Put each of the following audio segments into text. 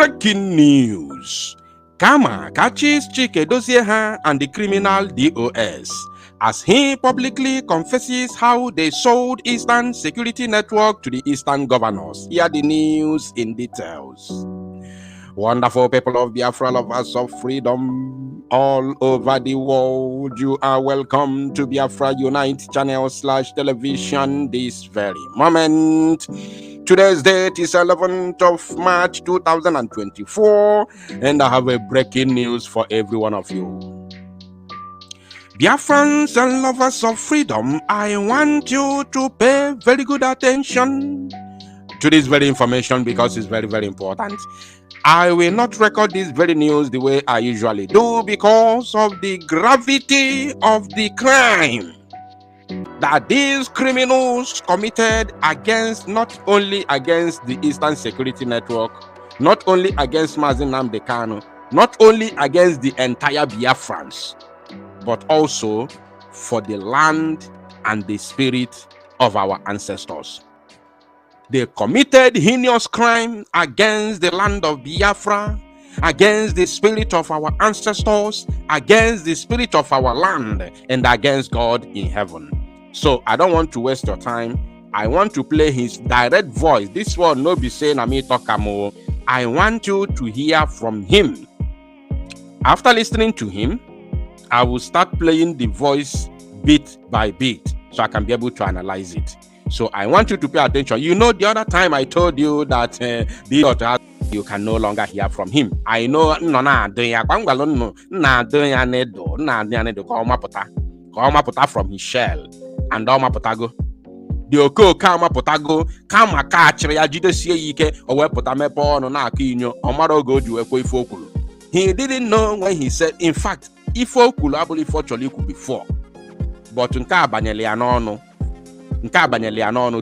Breaking news. Kama catches Chika Edozieha and the criminal DOS as he publicly confesses how they sold Eastern Security Network to the Eastern governors. Hear the news in details. Wonderful people of Biafra, lovers of freedom all over the world, you are welcome to Biafra Unite channel/television this very moment. Today's date is 11th of March 2024, and I have a breaking news for every one of you. Biafrans and lovers of freedom, I want you to pay very good attention to this very information because it's very, very important. I will not record this very news the way I usually do because of the gravity of the crime that these criminals committed against, not only against the Eastern Security Network, not only against Mazi Nnamdi Kanu, not only against the entire Biafrans, but also for the land and the spirit of our ancestors. They committed heinous crime against the land of Biafra, against the spirit of our ancestors, against the spirit of our land, and against God in heaven. So I don't want to waste your time. I want to play his direct voice. This one no be saying Ami Tokamo. I want you to hear from him. After listening to him, I will start playing the voice bit by bit so I can be able to analyze it. So I want you to pay attention. You know, the other time I told you that you can no longer hear from him. I know from his shell and potago. The oko kama potago kama kachiri ya jidesie yike owe pota mepo no na akinyo omaro go ju ekwo ifokulu. He didn't know when he said, in fact, ifokulu abuli fortunately could be 4. But nka abanyele ya n'ọnụ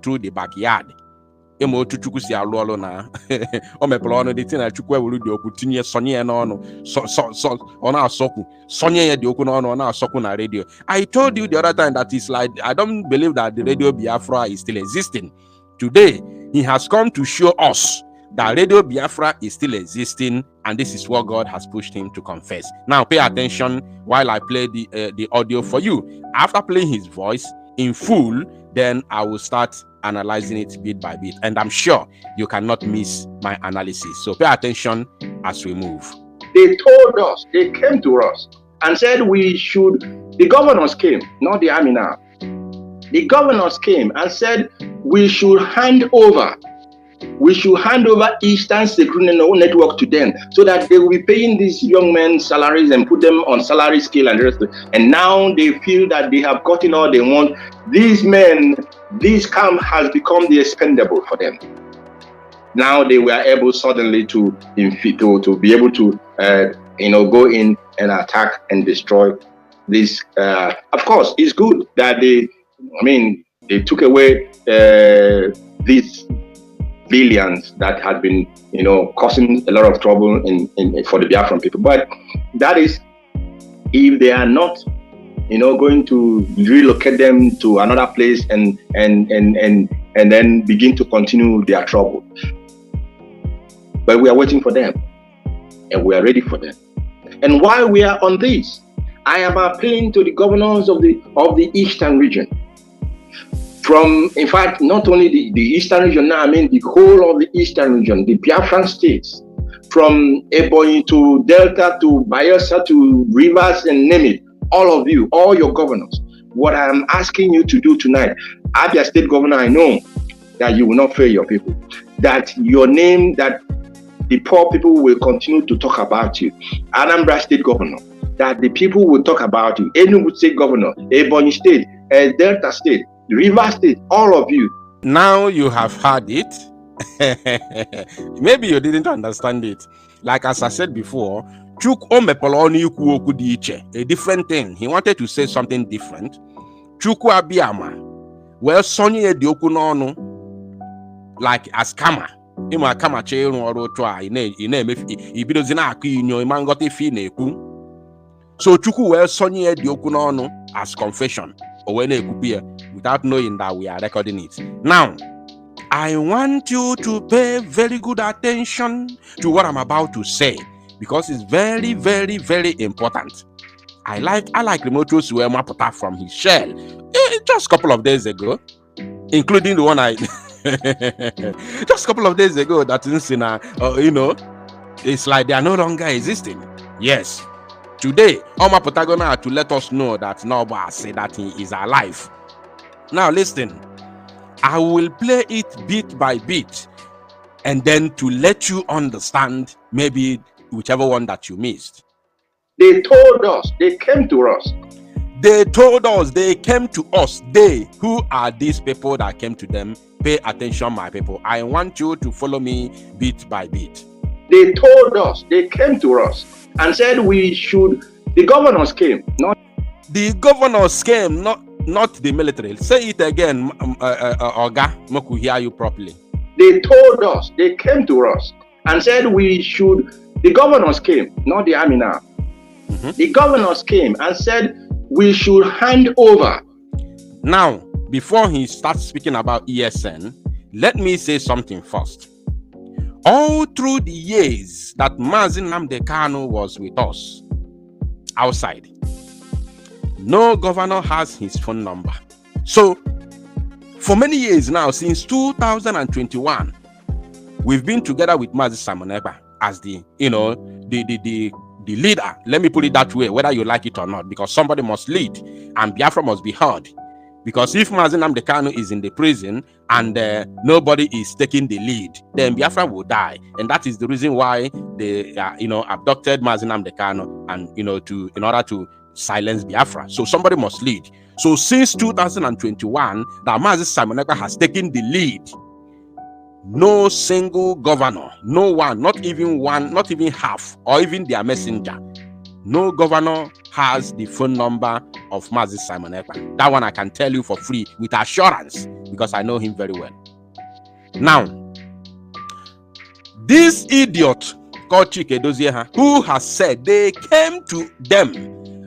through the backyard. Emo otu chukwu si alụ ọlụ na o mepere ọnụ dị tina chukwu ewuru dị okwu tinye sonye ya n'ọnụ ọ na-asọkwu sonye ya dị okwu n'ọnụ ọ na-asọkwu na radio. I told you the other time that it's like I don't believe that the Radio Biafra is still existing. Today he has come to show us that Radio Biafra is still existing, and this is what God has pushed him to confess. Now pay attention while I play the audio for you. After playing his voice in full, then I will start analyzing it bit by bit, and I'm sure you cannot miss my analysis. So pay attention as we move. They told us, they came to us and said the governors came, not the army now. The governors came and said we should hand over Eastern Security Network to them so that they will be paying these young men salaries and put them on salary scale and the rest. And now they feel that they have gotten all they want. These men, this camp has become the expendable for them. Now they were able suddenly to be able to go in and attack and destroy this. Of course, it's good that they took away these billions that had been, causing a lot of trouble for the Biafran people. But that is, if they are not, going to relocate them to another place and then begin to continue their trouble. But we are waiting for them, and we are ready for them. And while we are on this, I am appealing to the governors of the Eastern region. In fact, not only the Eastern region now, the whole of the Eastern region, the Biafran states, from Ebonyi to Delta to Bayelsa to Rivers and name it, all of you, all your governors, what I'm asking you to do tonight, Abia State Governor, I know that you will not fail your people, that your name, that the poor people will continue to talk about you. Anambra State Governor, that the people will talk about you. Enugu State Governor, Ebonyi State, Delta State, River State, all of you. Now you have heard it. Maybe you didn't understand it. Like as I said before, a different thing. He wanted to say something different. Chukwu Abiyama, well, Sonye Diokunono, like as Kama. Ima Kama Cheru or Twa, Ibidozina Aquino, Imangote Fineku. So Chukwu well Sonye Diokunono as confession, or when without knowing that we are recording it. Now, I want you to pay very good attention to what I'm about to say because it's very, very, very important. I like Remotos Maputa from his shell just a couple of days ago, including the one I just a couple of days ago that it's like they are no longer existing. Yes. Today, Oma Potagona had to let us know that Noba say that he is alive. Now listen, I will play it bit by bit and then to let you understand maybe whichever one that you missed. They told us, they came to us. They told us, they came to us. They, who are these people that came to them? Pay attention, my people. I want you to follow me bit by bit. They told us, they came to us and said the governors came, not the governors came, not the military. Say it again, Oga, Moku hear you properly. They told us, they came to us and said the governors came, not the army now. Mm-hmm. The governors came and said we should hand over. Now, before he starts speaking about ESN, let me say something first. All through the years that Mazi Nnamdi Kanu was with us outside, no governor has his phone number. So, for many years now, since 2021, we've been together with Mazi Simon Ekpa as the leader. Let me put it that way, whether you like it or not, because somebody must lead and Biafra must be heard. Because if Mazi Nnamdi Kanu is in the prison and nobody is taking the lead, then Biafra will die. And that is the reason why they abducted Mazi Nnamdi Kanu and in order to silence Biafra. So somebody must lead. So since 2021, that Mazi Simon Ekpa has taken the lead. No single governor, no one, not even half, or even their messenger. No governor has the phone number of Mazi Simon Ekpa. That one I can tell you for free with assurance because I know him very well. Now, this idiot called Chika Edozieha, who has said they came to them,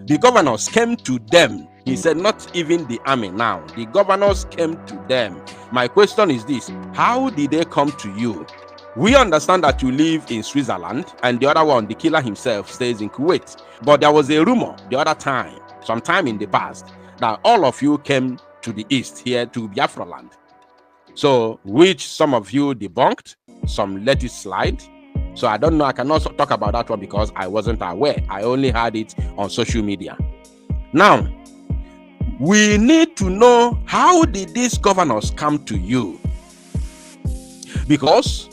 the governors came to them. He said not even the army now. The governors came to them. My question is this: how did they come to you? We understand that you live in Switzerland and the other one, the killer himself, stays in Kuwait. But there was a rumor the other time, sometime in the past, that all of you came to the east here to Biafra land. So, which some of you debunked, some let it slide. So I don't know, I cannot talk about that one because I wasn't aware. I only had it on social media. Now, we need to know, how did these governors come to you? Because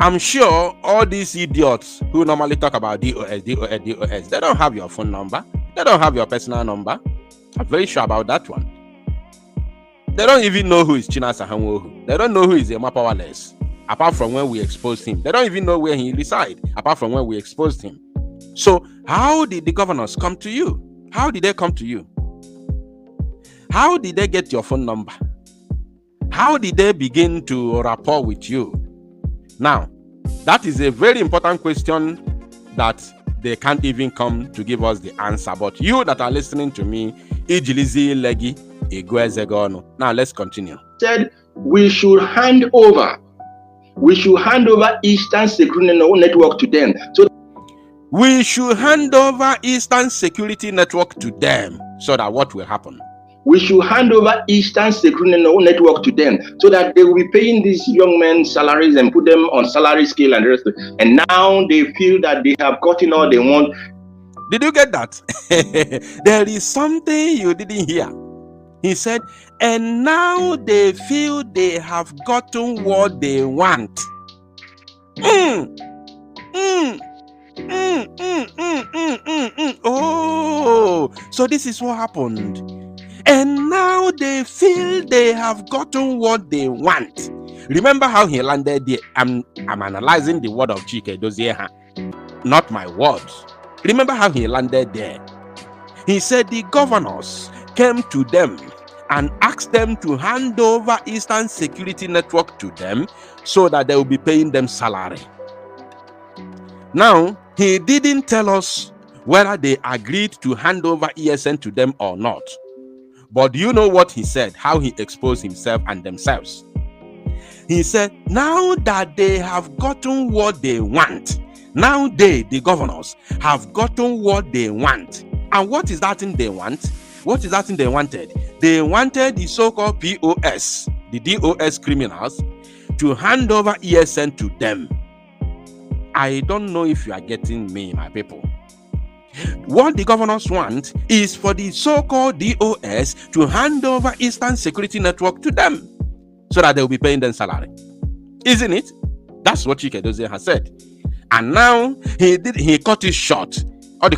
I'm sure all these idiots who normally talk about DOS, they don't have your phone number. They don't have your personal number. I'm very sure about that one. They don't even know who is Chinasa Hanwohu. They don't know who is Emma Powerless, apart from when we exposed him. They don't even know where he resides, apart from when we exposed him. So how did the governors come to you? How did they come to you? How did they get your phone number? How did they begin to rapport with you? Now, that is a very important question that they can't even come to give us the answer. But you that are listening to me, Ijilizi Legi Igwezegono. Now let's continue. Said we should hand over Eastern Security Network to them. So we should hand over Eastern Security Network to them. So that what will happen? We should hand over Eastern Security Network to them so that they will be paying these young men salaries and put them on salary scale and the rest. And now they feel that they have gotten all they want. Did you get that? There is something you didn't hear. He said, and now they feel they have gotten what they want. Oh, so this is what happened. And now they feel they have gotten what they want. Remember how he landed there? I'm analyzing the word of Chika Edozieha, not my words. Remember how he landed there? He said the governors came to them and asked them to hand over Eastern Security Network to them so that they will be paying them salary. Now, he didn't tell us whether they agreed to hand over ESN to them or not. But do you know what he said? How he exposed himself and themselves? He said, now that they have gotten what they want, now they, the governors, have gotten what they want. And what is that thing they want? What is that thing they wanted? They wanted the so-called POS, the DOS criminals, to hand over ESN to them. I don't know if you are getting me, my people. What the governors want is for the so-called DOS to hand over Eastern Security Network to them so that they will be paying them salary. Isn't it? That's what Chika Edozieha has said. And now he cut it short. Whether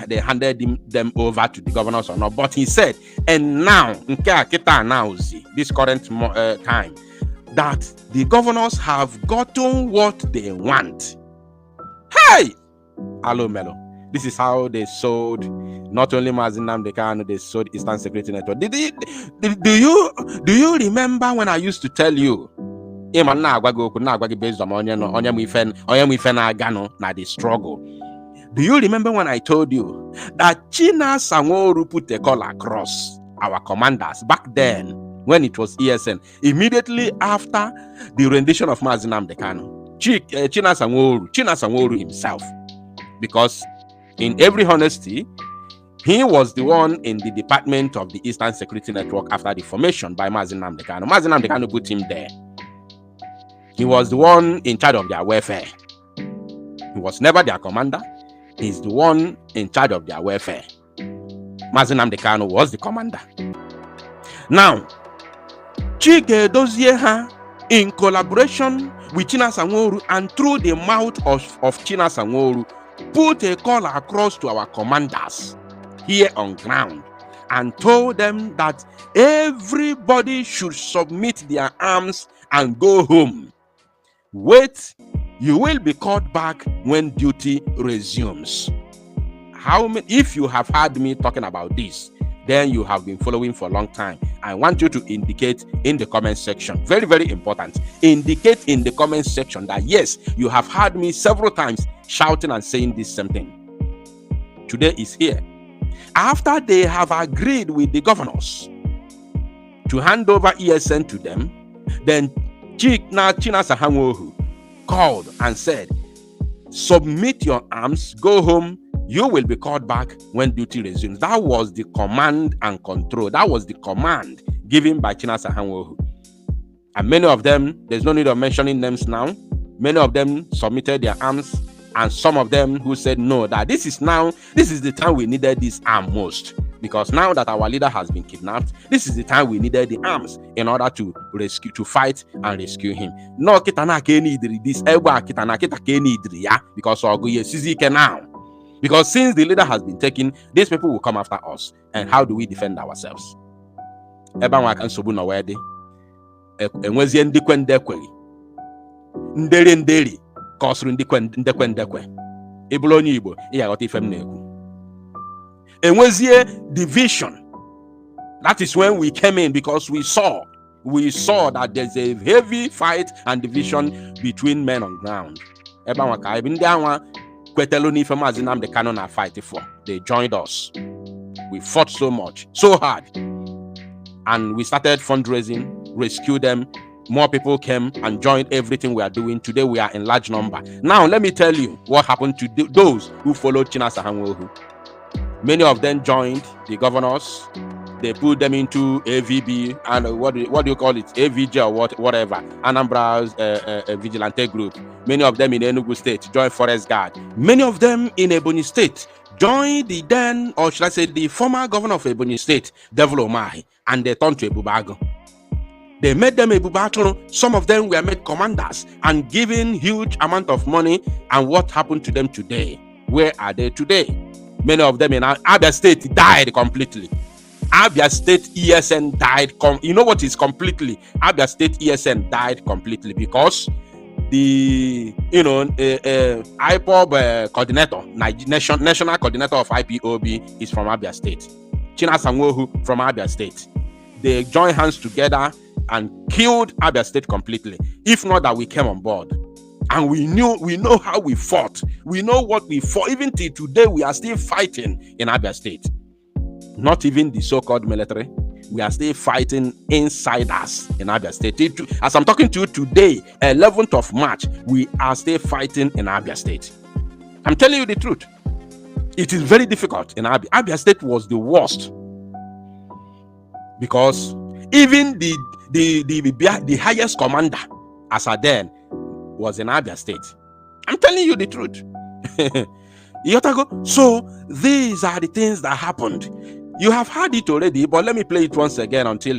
they handed them over to the governors or not. But he said, and now, this current time, that the governors have gotten what they want. Hey! Hello, Melo. This is how they sold not only Mazi Nnamdi Kanu, they sold Eastern Security Network. Do you remember when I used to tell you based on the struggle? Do you remember when I told you that China Sanwo-Olu put a call across our commanders back then when it was ESN, immediately after the rendition of Mazi Nnamdi Kanu? China Sanwo-Olu himself, because in every honesty, he was the one in the department of the Eastern Security Network after the formation by Mazi Nnamdi Kanu. Mazi Nnamdi Kanu put him there. He was the one in charge of their welfare. He was never their commander. He's the one in charge of their welfare. Mazi Nnamdi Kanu was the commander. Now, Chika Edozieha, in collaboration with China Sanwo-Olu and through the mouth of China Sanwo-Olu, put a call across to our commanders here on ground and told them that everybody should submit their arms and go home. Wait, you will be called back when duty resumes. If you have heard me talking about this, then you have been following for a long time. I want you to indicate in the comment section. Very, very important. Indicate in the comment section that yes, you have heard me several times shouting and saying this same thing. Today is here. After they have agreed with the governors to hand over ESN to them, then China Sanwo-Olu called and said, submit your arms, go home. You will be called back when duty resumes. That was the command and control. That was the command given by China Sanwo-Olu. And many of them, there's no need of mentioning names now, many of them submitted their arms, and some of them who said no, that this is the time we needed this arm most. Because now that our leader has been kidnapped, this is the time we needed the arms in order to fight and rescue him. No, kitana ke need this, kitana ke need ya, because now. Because since the leader has been taken, these people will come after us. And how do we defend ourselves? Division. That is when we came in, because we saw that there's a heavy fight and division between men on ground. They joined us. We fought so much, so hard, and we started fundraising, rescue them. More people came and joined everything we are doing. Today we are in large number. Now let me tell you what happened to those who followed China Sanwo-Olu. Many of them joined the governors. They put them into AVB and what do you call it? AVJ or whatever. Anambra's vigilante group. Many of them in Enugu State joined Forest Guard. Many of them in Ebonyi State joined the then, or should I say, the former governor of Ebonyi State, Devil Omahi, and they turned to Ebubago. They made them Ebubago. Some of them were made commanders and given huge amount of money. And what happened to them today? Where are they today? Many of them in Abia State died completely. Abia State ESN died. You know what is completely? Abia State ESN died completely because the IPOB coordinator, national coordinator of IPOB is from Abia State. China Sanwo-Olu from Abia State. They joined hands together and killed Abia State completely. If not that we came on board. And we know how we fought. We know what we fought. Even till today, we are still fighting in Abia State. Not even the so-called military, we are still fighting insiders in Abia State. As I'm talking to you today, 11th of March, we are still fighting in Abia State. I'm telling you the truth. It is very difficult in Abia. Abia State was the worst, because even the highest commander as a then was in Abia State. I'm telling you the truth. So these are the things that happened. You have heard it already, but let me play it once again until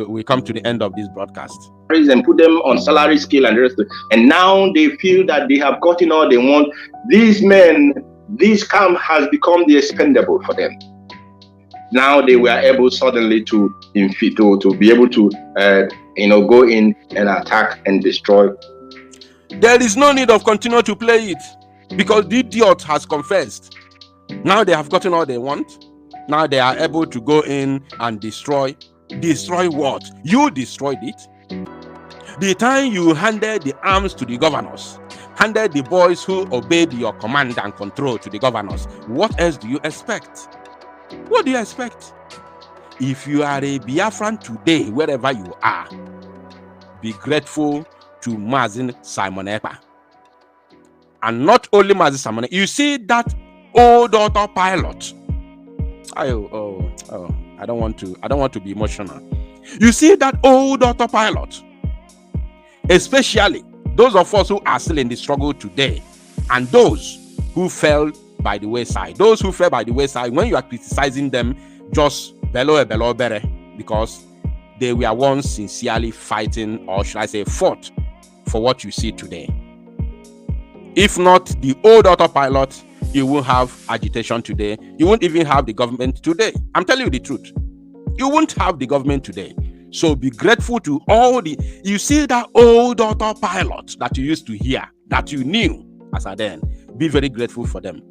we come to the end of this broadcast. And put them on salary scale and the rest. And now they feel that they have gotten all they want. These men, this camp has become the expendable for them. Now they were able suddenly to be able to go in and attack and destroy. There is no need of continue to play it, because the idiot has confessed. Now they have gotten all they want. Now they are able to go in and destroy. Destroy what? You destroyed it. The time you handed the arms to the governors, handed the boys who obeyed your command and control to the governors, what else do you expect? What do you expect? If you are a Biafran today, wherever you are, be grateful to Mazin Simon Ekpa. And not only Mazin Simon Ekpa, you see that old autopilot. I don't want to be emotional. You see that old autopilot, especially those of us who are still in the struggle today, and those who fell by the wayside. Those who fell by the wayside, when you are criticizing them, just below better, because they were once sincerely fighting, or should I say fought, for what you see today. If not the old autopilot, you won't have agitation today. You won't even have the government today. I'm telling you the truth. You won't have the government today. So be grateful to all you see that old autopilot that you used to hear, that you knew as a then. Be very grateful for them.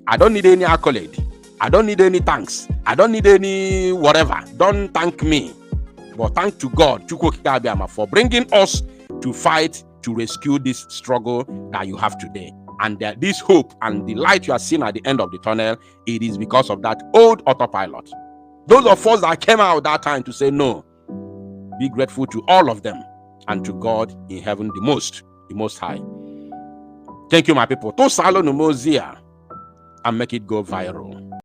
I don't need any accolade. I don't need any thanks. I don't need any whatever. Don't thank me. But thank to God, for bringing us to fight to rescue this struggle that you have today. And this hope and the light you are seeing at the end of the tunnel, it is because of that old autopilot. Those of us that came out that time to say no, be grateful to all of them and to God in heaven, the most high. Thank you, my people. To salo numozia and make it go viral.